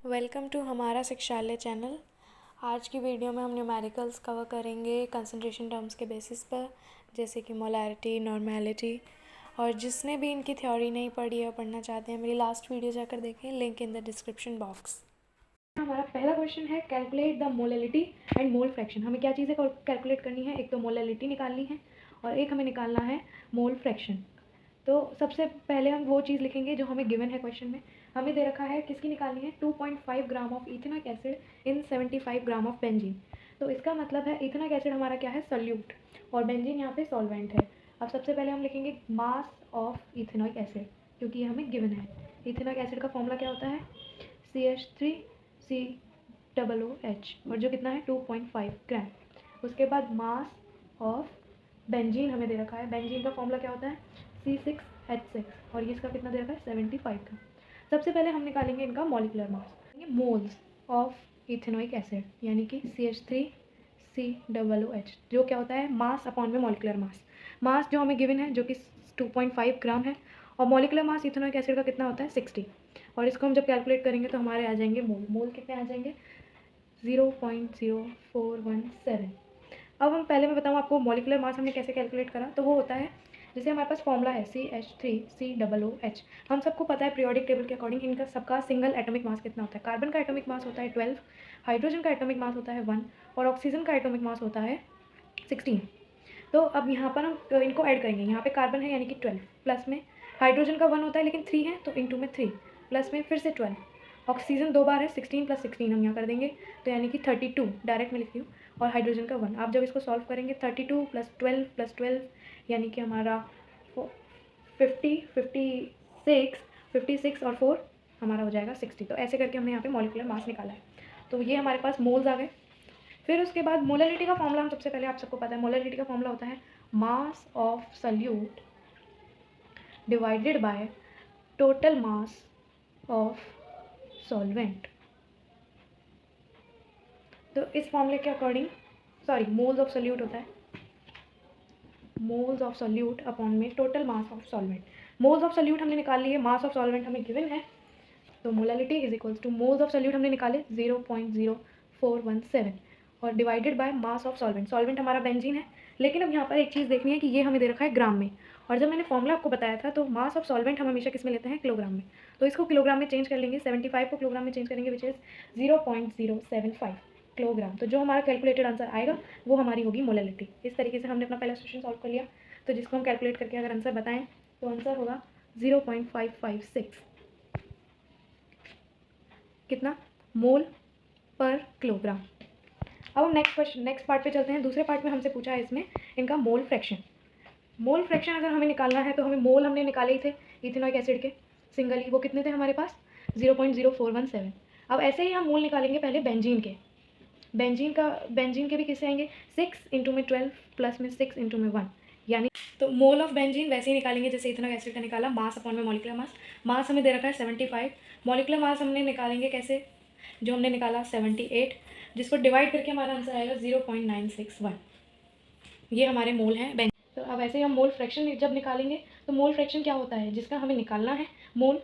Welcome to हमारा शिक्षालय channel. आज की वीडियो में हम न्यूमेरिकल्स कवर करेंगे कंसंट्रेशन टर्म्स के बेसिस पर, जैसे कि मोलैरिटी, नॉर्मेलिटी। और जिसने भी इनकी थ्योरी नहीं पढ़ी है और पढ़ना चाहते हैं, मेरी लास्ट वीडियो जाकर देखें, link in the description box. हमारा पहला क्वेश्चन है calculate the molality and mole fraction. हमें क्या चीज़ें कैलकुलेट करनी है? एक तो मोलैलिटी निकालनी है और एक हमें निकालना है मोल फ्रैक्शन। तो सबसे पहले हम वो चीज़ लिखेंगे जो हमें गिवन है क्वेश्चन में। हमें दे रखा है किसकी निकालनी है? 2.5 gram of ethanoic acid in 75 gram of benzene. तो इसका मतलब है इथेनॉइक एसिड हमारा क्या है? सॉल्यूट, और बेंजीन यहाँ पे सॉल्वेंट है। अब सबसे पहले हम लिखेंगे मास ऑफ इथेनॉइक एसिड, क्योंकि ये हमें गिवन है। इथेनॉइक एसिड का फॉर्मूला क्या होता है? CH3COOH, और जो कितना है? 2.5 ग्राम। उसके बाद मास ऑफ बेंजीन हमें दे रखा है। बेंजीन का फॉर्मूला क्या होता है? C6H6, और ये इसका कितना दे रखा है? 75 का। सबसे पहले हम निकालेंगे इनका molecular mass, moles of ethanoic acid, यानी कि CH3COOH, जो क्या होता है? मास अपॉन में मॉलिकुलर मास। मास जो हमें गिवन है जो कि 2.5 ग्राम है, और मॉलिकुलर मास इथेनॉइक एसिड का कितना होता है? 60। और इसको हम जब कैलकुलेट करेंगे तो हमारे आ जाएंगे मोल। मोल कितने आ जाएंगे? 0.0417। अब हम पहले मैं बताऊँ आपको मॉलिकुलर मास हमने कैसे कैलकुलेट करा। तो वो होता है, जैसे हमारे पास फॉर्मूला है CH3COOH। हम सबको पता है पीरियोडिक टेबल के अकॉर्डिंग इनका सबका सिंगल एटॉमिक मास कितना होता है। कार्बन का एटॉमिक मास होता है 12, हाइड्रोजन का एटॉमिक मास होता है 1, और ऑक्सीजन का एटॉमिक मास होता है 16। तो अब यहाँ पर हम इनको ऐड करेंगे। यहाँ पे कार्बन है यानी कि 12, प्लस में हाइड्रोजन का 1 होता है लेकिन 3 है तो इंटू में 3, प्लस में फिर से 12। ऑक्सीजन 2 बार है, 16 + 16 हम यहाँ कर देंगे, तो यानी कि 32 डायरेक्ट में लिखती हूँ, और हाइड्रोजन का 1। आप जब इसको सॉल्व करेंगे 32 + 12 + 12, यानी कि हमारा 56 और 4 हमारा हो जाएगा 60। तो ऐसे करके हमने यहाँ पे मॉलिकुलर मास निकाला है। तो ये हमारे पास मोल्स आ गए। फिर उसके बाद मोलैलिटी का फॉर्मूला हम सबसे पहले, आप सबको पता है मोलैलिटी का फॉर्मूला होता है mass of solute divided by total mass of solvent. तो इस फॉर्मूले के अकॉर्डिंग, मोल्स ऑफ सॉल्यूट होता है मोल्स ऑफ सॉल्यूट अपॉन में total mass of solvent. Moles of solute हमने निकाल लिए, मास ऑफ सॉल्वेंट हमें गिवन है, तो molality is equals two moles of solute हमने निकाले 0.0417, और divided by mass of solvent. Solvent हमारा बेंजीन है, लेकिन अब यहाँ पर एक चीज़ देखनी है कि ये हमें दे रखा है ग्राम में, और जब मैंने फॉर्मूला आपको बताया था तो मास ऑफ सॉल्वेंट हम हमेशा किस में लेते हैं? किलोग्राम में। तो इसको किलोग्राम में चेंज कर लेंगे, 75 को किलोग्राम में चेंज करेंगे, विच इज़ 0.075 किलोग्राम। तो जो हमारा कैलकुलेटेड आंसर आएगा वो हमारी होगी मोलैलिटी। इस तरीके से हमने अपना पहला क्वेश्चन सॉल्व कर लिया। तो जिसको हम कैलकुलेट करके अगर आंसर बताएं तो आंसर होगा 0.556, कितना? मोल पर किलोग्राम। अब हम नेक्स्ट पार्ट पे चलते हैं। दूसरे पार्ट में हमसे पूछा है इसमें इनका मोल फ्रैक्शन। मोल फ्रैक्शन अगर हमें निकालना है तो हमें मोल हमने निकाले ही थे इथेनॉइक एसिड के सिंगल ही, वो कितने थे हमारे पास? 0.0417। अब ऐसे ही हम मोल निकालेंगे पहले बेंजीन के। बेंजीन के भी किससे आएंगे? 6 इंटू में 12 प्लस में 6 इंटू में 1, यानी तो मोल ऑफ बेंजीन वैसे ही निकालेंगे जैसे इथेनॉइक एसिड का निकाला, मास अपॉन में मॉलिकुलर मास। मास हमें दे रखा है 75, मॉलिकुलर मास हमने निकालेंगे कैसे? जो हमने निकाला 78, जिसको डिवाइड करके हमारा आंसर आएगा 0.961। ये हमारे मोल हैं बेंजीन। तो अब ऐसे ही हम मोल फ्रैक्शन जब निकालेंगे तो मोल फ्रैक्शन क्या होता है? जिसका हमें निकालना है मोल,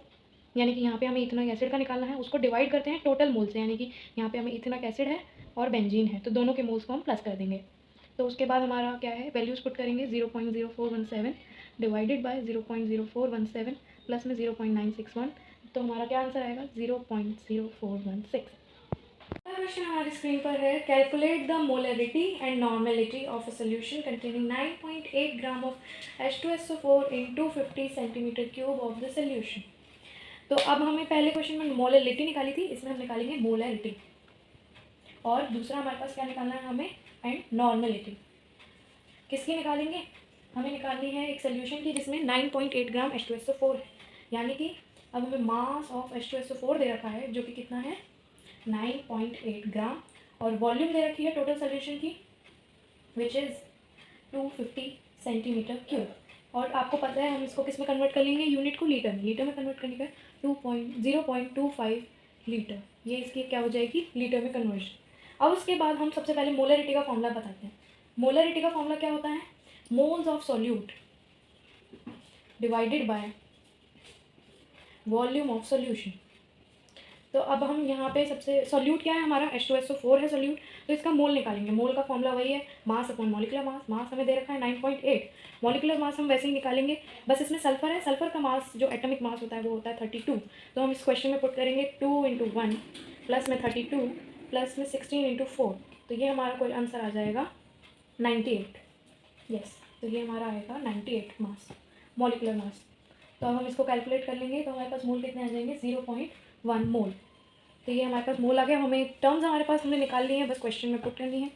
यानी कि यहाँ पे हमें इथेनॉइक एसिड का निकालना है, उसको डिवाइड करते हैं टोटल मोल से, यानी कि यहाँ पे हमें इथेनॉइक एसिड है और बेंजीन है, तो दोनों के मोल्स को हम प्लस कर देंगे। तो उसके बाद हमारा क्या है? वैल्यूज़ पुट करेंगे, 0.0417 डिवाइडेड बाय 0.0417 प्लस में 0.961, तो हमारा क्या आंसर आएगा? 0.0416। क्वेश्चन हमारी स्क्रीन पर है, calculate the molarity and normality of a solution containing 9.8 gram of H2SO4 in 250 centimetre cube of the solution. तो अब हमें पहले क्वेश्चन में मोलैरिटी निकाली थी, इसमें हम निकालेंगे मोलैरिटी, और दूसरा हमारे पास क्या निकालना है हमें? And normality. किसकी निकालेंगे? हमें निकालनी है एक सोल्यूशन की जिसमें 9.8 ग्राम H2SO4 है, यानी कि अब हमें मास ऑफ H2SO4 दे रखा है जो कि कितना है? 9.8 ग्राम, और वॉल्यूम दे रखी है टोटल सोल्यूशन की विच इज़ 250 सेंटीमीटर क्यूब। और आपको पता है हम इसको किस में कन्वर्ट कर लेंगे? यूनिट को लीटर में। लीटर में कन्वर्ट करने का 0.25 लीटर, ये इसकी क्या हो जाएगी? लीटर में कन्वर्जन। अब उसके बाद हम सबसे पहले मोलैरिटी का फॉर्मूला बताते हैं। मोलैरिटी का फॉर्मूला क्या होता है? Moles of solute divided by volume of solution. तो अब हम यहाँ पे सबसे सॉल्यूट क्या है हमारा, H2SO4 है सॉल्यूट, तो इसका मोल निकालेंगे। मोल का फॉर्मूला वही है, मास अपॉन मॉलिकुलर मास। मास हमें दे रखा है 9.8, मॉलिकुलर मास हम वैसे ही निकालेंगे, बस इसमें सल्फर है, सल्फर का मास जो एटॉमिक मास होता है वो होता है 32। तो हम इस क्वेश्चन में पुट करेंगे 2 × 1 प्लस में 32 प्लस में 16 × 4, तो ये हमारा कोई आंसर आ जाएगा 98। यस, तो ये हमारा आएगा 98 मास, मॉलिकुलर मास। तो अब हम इसको कैलकुलेट कर लेंगे, तो हमारे पास मोल कितने आ जाएंगे, 0.1 मोल। तो ये हमारे पास मोल आ गया। हमें टर्म्स हमारे पास हमने निकाल ली हैं, बस क्वेश्चन में पुट करनी है।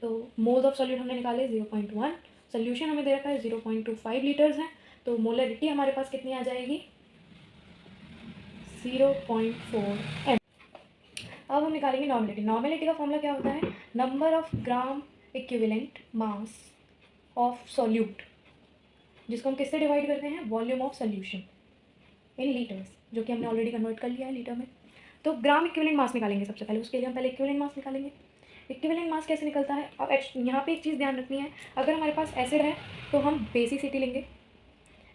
तो मोल्स ऑफ सॉल्यूट हमने निकाले 0.1, सोल्यूशन हमें दे रखा है 0.25 लीटर्स है, तो मोलरिटी हमारे पास कितनी आ जाएगी, 0.4 m। अब हम निकालेंगे नॉर्मेलिटी। नॉर्मेलिटी का फॉर्मूला क्या होता है, number of gram equivalent mass of solute, जिसको हम किससे डिवाइड करते हैं, volume of solution in litres, जो कि हमने ऑलरेडी कन्वर्ट कर लिया है लीटर में। तो ग्राम इक्विवेलेंट मास निकालेंगे सबसे पहले, उसके लिए हम पहले इक्विवेलेंट मास निकालेंगे। इक्विवेलेंट मास कैसे निकलता है, अब यहाँ पे एक चीज़ ध्यान रखनी है, अगर हमारे पास एसिड है तो हम बेसिसिटी लेंगे,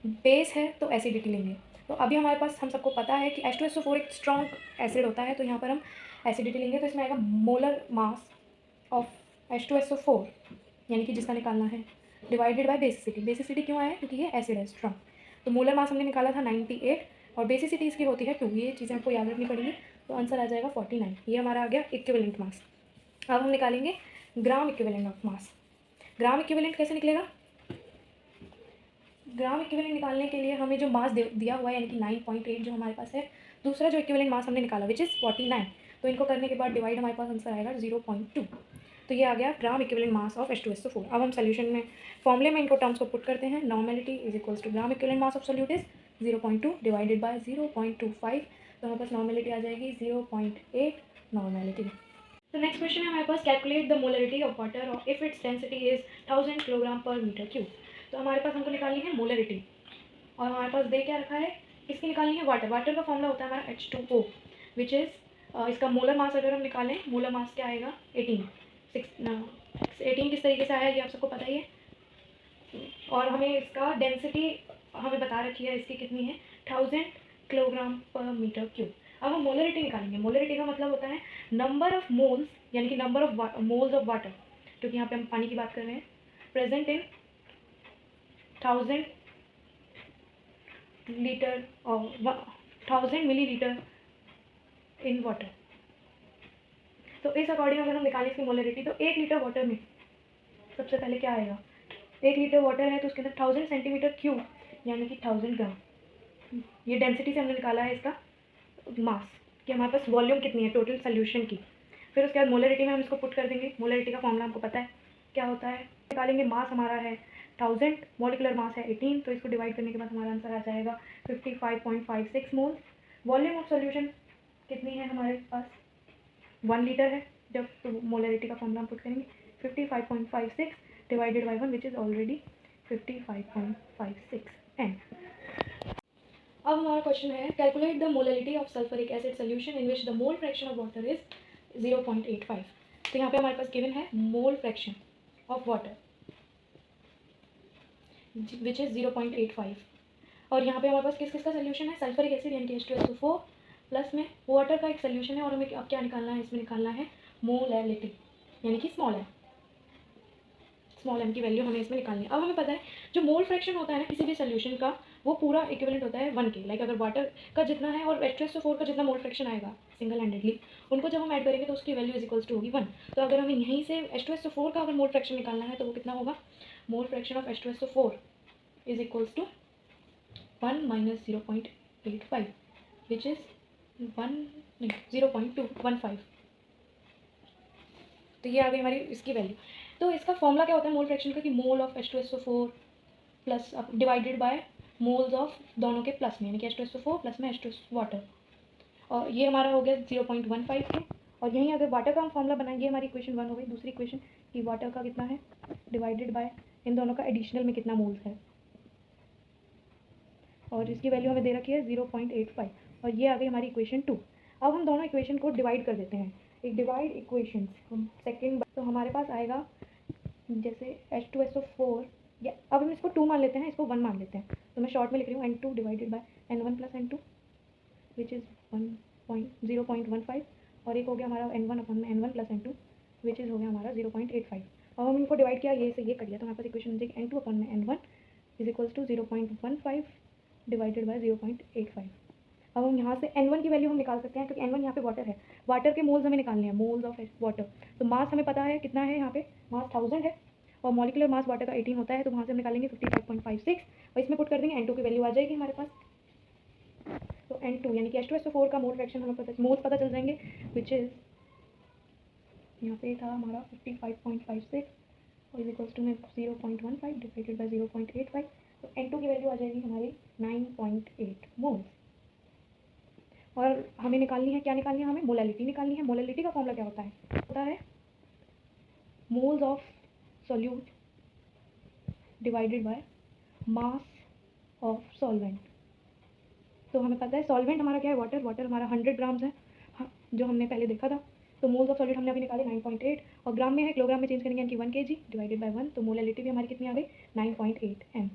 बेस है तो एसिडिटी लेंगे। तो अभी हमारे पास, हम सबको पता है कि H2SO4 एक स्ट्रॉन्ग एसिड होता है, तो यहाँ पर हम एसिडिटी लेंगे, तो इसमें आएगा मोलर मास ऑफ H2SO4, यानी कि जिसका निकालना है, डिवाइडेड बाय बेसिसिटी। बेसिसिटी क्यों आया, क्योंकि ये एसिड है स्ट्रॉन्ग। तो मोलर मास हमने निकाला था 98 और बेसिसिटी इसकी होती है 2, ये चीज़ें आपको याद रखनी पड़ेगी। तो आंसर आ जाएगा 49, ये हमारा आ गया इक्विवेलेंट मास। अब हम निकालेंगे gram equivalent of mass. Gram equivalent कैसे निकलेगा, ग्राम इक्विवेलेंट निकालने के लिए हमें जो मास दिया हुआ है, यानी कि 9.8 जो हमारे पास है, दूसरा जो इक्विवेलेंट मास हमने निकाला विच इज़ 49, तो इनको करने के बाद डिवाइड हमारे पास आंसर आएगा 0.2। तो ये आ गया ग्राम इक्विवेलेंट मास ऑफ H2SO4। अब हम सोल्यूशन में फॉर्मूले में इनको टर्म्स को पुट करते हैं। Normality is equals to gram equivalent mass of solute is 0.2 divided by 0.25, तो हमारे पास नॉर्मेलिटी आ जाएगी 0.8 नॉर्मेलिटी। तो नेक्स्ट क्वेश्चन है हमारे पास, calculate the molarity of water और if its density is 1000 kilogram per metre cube. तो हमारे पास हमको निकालनी है मोलरिटी, और हमारे पास दे क्या रखा है, इसकी निकालनी है वाटर। वाटर का फॉर्मूला होता है हमारा H2O, विच इज़ इसका मोलर मास अगर हम निकालें, मोलर मास क्या आएगा 18। 18 किस तरीके से आया ये आप सबको पता ही है, और हमें इसका डेंसिटी हमें बता रखी है, इसकी कितनी है 1000 किलोग्राम पर मीटर क्यूब। अब हम मोलरिटी निकालेंगे। मोलरिटी का मतलब होता है नंबर ऑफ मोल्स, यानी कि number of moles of water, क्योंकि यहाँ पे हम पानी की बात कर रहे हैं, प्रेजेंट इन 1000 लीटर और 1000 मिलीलीटर इन वाटर। तो इस अकॉर्डिंग अगर हम निकालें इसकी मोलरिटी, तो 1 लीटर वाटर में सबसे पहले क्या आएगा, 1 लीटर वाटर है तो उसके अंदर 1000 सेंटीमीटर क्यूब, यानी कि 1000 ग्राम। ये डेंसिटी से हमने निकाला है इसका मास, कि हमारे पास वॉल्यूम कितनी है टोटल सोल्यूशन की। फिर उसके बाद मोलरिटी में हम इसको पुट कर देंगे। मोलरिटी का फॉर्मूला हमको पता है क्या होता है, निकालेंगे। मास हमारा है 1000, मॉलिकुलर मास है 18, तो इसको डिवाइड करने के बाद हमारा आंसर आ जाएगा 55.56 मोल। वॉल्यूम ऑफ सोल्यूशन कितनी है हमारे पास, 1 लीटर है, जब तो मोलरिटी का फॉर्मूला हम पुट करेंगे 55.56 divided by 1 which is already 55.56 m। अब हमारा क्वेश्चन है, calculate the molarity of sulphuric acid solution in which the mole fraction of water is 0.85। तो यहाँ पे हमारे पास गिवन है मोल fraction of water which is 0.85, और यहाँ पे हमारे पास किस किस का सोल्यूशन है, सल्फ्यूरिक एसिड यानी कि H2SO4 प्लस में वाटर का एक सोल्यूशन है, और हमें अब क्या निकालना है, इसमें निकालना है मोलैलिटी, यानी कि स्मॉल m की वैल्यू हमें इसमें निकालनी है। अब हमें पता है जो मोल फ्रैक्शन होता है ना किसी भी सोल्यूशन का, वो पूरा इक्विवेलेंट होता है 1 के। लाइक अगर वाटर का जितना है और H2SO4 का जितना मोल फ्रैक्शन आएगा सिंगल हैंडेडली, उनको जब हम ऐड करेंगे तो उसकी वैल्यू इज इक्वल्स टू होगी 1। तो अगर हमें यहीं से H2SO4 का अगर मोल फ्रैक्शन निकालना है तो वो कितना होगा, mole fraction of H2SO4 is equals to 1 minus 0.85 which is 0.215। तो ये आ गई हमारी इसकी वैल्यू। तो इसका फॉर्मूला क्या होता है मोल फ्रैक्शन का, कि mole of H2SO4 plus divided by moles of दोनों के प्लस में, यानी कि H2SO4 प्लस में H2 वाटर, और ये हमारा हो गया 0.15 और यहीं अगर वाटर का हम फॉर्मूला बनाएंगे, हमारी इक्वेशन 1 हो गई। दूसरी इक्वेशन कि वाटर का कितना है डिवाइडेड बाय इन दोनों का एडिशनल में कितना मोल्स है, और इसकी वैल्यू हमें दे रखी है 0.85, और ये आ गई हमारी इक्वेशन 2। अब हम दोनों इक्वेशन को डिवाइड कर देते हैं, एक डिवाइड इक्वेशन हम सेकेंड, तो हमारे पास आएगा जैसे H2SO4, या अब हम इसको 2 मान लेते हैं, इसको 1 मान लेते हैं, तो मैं शॉर्ट में लिख रही हूँ N2 divided by N1 plus N2 which is 1 0.15 और एक हो गया हमारा N1 अपॉन में N1 plus N2 which is हो गया हमारा 0.85। अब हम इनको डिवाइड किया, ये से ये कर लिया, तो हमारे पास इक्वेशन मिल जाएगी N2 अपॉन में N1 is equals to 0.15 divided by 0.85। अब हम यहाँ से N1 की वैल्यू हम निकाल सकते हैं, क्योंकि N1 यहाँ पे वाटर है, वाटर के मोल्स हमें निकालने हैं, मोल्स ऑफ वाटर। तो मास हमें पता है कितना है, यहाँ पे मास 1000 है और मॉलिकुलर मास वाटर का 18 होता है, तो वहाँ से हम निकालेंगे 55.56 और इसमें पुट कर देंगे, N2 की वैल्यू आ जाएगी हमारे पास। तो N2 यानी कि H2SO4 का मोल फ्रैक्शन हमें मोल्स पता चल जाएंगे, विच इज़ यहाँ पे था हमारा 55.56 और इज इक्वल्स टू में 0.15 डिवाइडेड बाय 0.85। तो N2 की वैल्यू आ जाएगी हमारी 9.8 मोल्स। और हमें निकालनी है, क्या निकालनी है, हमें मोलैलिटी निकालनी है। मोलैलिटी का फॉर्मूला क्या होता है moles of solute divided by mass of solvent. तो हमें पता है सॉल्वेंट हमारा क्या है, वाटर, वाटर हमारा 100 ग्राम्स है, हाँ, जो हमने पहले देखा था। तो मोल्स ऑफ सॉल्यूट हमने अभी निकाले 9.8 और ग्राम में है, किलोग्राम में चेंज करेंगे यानी कि 1 kg डिवाइडेड बाय 1, तो मोलैलिटी भी हमारी कितनी आ गई 9.8 m।